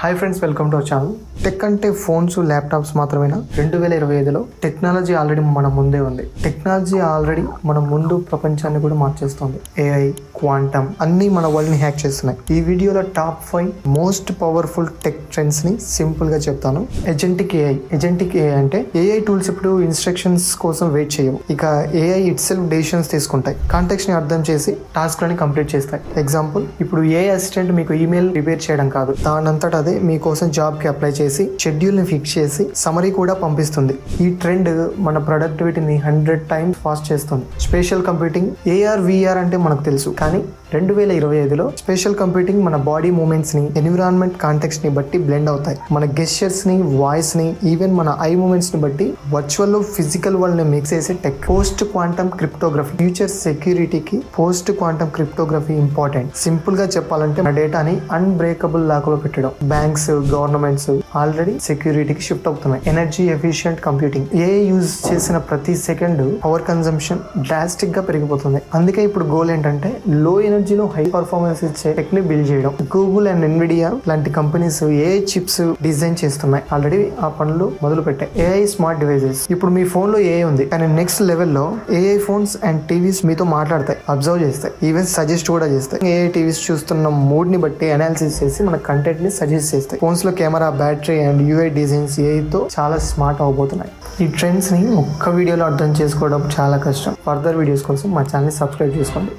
Hi friends, welcome to our channel. Tech అంటే phones, laptops మాత్రమేనా? 2025లో technology already మన ముందే ఉంది. టెక్నాలజీ ఆల్రెడీ మన ముందు ప్రపంచాన్ని కూడా మార్చేస్తుంది. ఏఐ, క్వాంటమ్ అన్నీ మన వరల్డ్ని హ్యాక్ చేస్తున్నాయి. ఈ వీడియోలో టాప్ 5 మోస్ట్ పవర్ఫుల్ టెక్ ట్రెండ్స్ని సింపుల్గా చెప్తాను. ఏజెంటిక్ ఏఐ అంటే ఏఐ టూల్స్ ఇప్పుడు ఇన్స్ట్రక్షన్స్ కోసం వెయిట్ చేయవు. ఇక ఏఐ ఇట్ సెల్ఫ్ డెసిషన్స్ తీసుకుంటాయి. కాంటెక్స్ని అర్థం చేసి టాస్క్లని కంప్లీట్ చేస్తాయి. ఎగ్జాంపుల్, ఇప్పుడు ఏఐ అసిస్టెంట్ మీకు ఈమెయిల్ ప్రిపేర్ చేయడం కాదు, దానంతట అదే మీకోసం జాబ్కి అప్లై చేసి షెడ్యూల్ని ఫిక్స్ చేసి సమరీ కూడా పంపిస్తుంది. ఈ ట్రెండ్ మన ప్రొడక్టివిటీని 100 times ఫాస్ట్ చేస్తుంది. స్పేషియల్ కంప్యూటింగ్, ఏఆర్, విఆర్ అంటే మనకు తెలుసు, కానీ 2025లో స్పేషియల్ కంప్యూటింగ్ మన బాడీ మూమెంట్స్ ని, ఎన్విరాన్మెంట్ కాంటెక్స్ట్ ని బట్టి బ్లెండ్ అవుతాయి. మన గెస్చర్స్ ని, వాయిస్ ని, ఈవెన్ మన ఐ మూమెంట్స్ ని బట్టి వర్చువల్ లో ఫిజికల్ వరల్డ్ ని మిక్స్ చేసే tech. Post quantum cryptography, future సెక్యూరిటీకి post quantum cryptography important. Simple గా చెప్పాలంటే మన డేటాని అన్బ్రేకబుల్ లాక్ లో పెట్టడం. బ్యాంక్స్, గవర్నమెంట్స్ ఆల్రెడీ సెక్యూరిటీకి షిఫ్ట్ అవుతున్నాయి. Energy efficient computing, AI use చేసిన ప్రతి సెకండ్ పవర్ కన్జంప్షన్ డ్రాస్టిక్ గా పెరిగిపోతుంది. అందుకే ఇప్పుడు గోల్ ఏంటంటే లో ఎనర్జీలో హై పర్ఫార్మెన్స్ ఇచ్చే టెక్ ని బిల్డ్ చేయడం. గూగుల్ అండ్ ఎన్విడియా లాంటి కంపెనీస్ ఏఐ చిప్స్ డిజైన్ చేస్తున్నాయి. ఆల్రెడీ ఆ పనులు మొదలు పెట్టాయి. ఏఐ స్మార్ట్ డివైసెస్, ఇప్పుడు మీ ఫోన్ లో ఏఐ ఉంది, కానీ నెక్స్ట్ లెవెల్లో ఏఐ ఫోన్స్ అండ్ టీవీస్ మీతో మాట్లాడతాయి, అబ్జర్వ్ చేస్తాయి, ఈవెన్ సజెస్ట్ కూడా చేస్తాయి. ఏఐ టీవీస్ చూస్తున్న మూడ్ ని బట్టి అనాలిసిస్ చేసి మన కంటెంట్ ని సజెస్ట్ చేస్తాయి. ఫోన్స్ లో camera, battery and UI designs ఏఐతో చాలా స్మార్ట్ అవబోతున్నాయి. ఈ ట్రెండ్స్ ని ఒక్క వీడియోలో అర్థం చేసుకోవడం చాలా కష్టం. ఫర్దర్ వీడియోస్ కోసం మా ఛానల్ ని సబ్స్క్రైబ్ చేసుకోండి.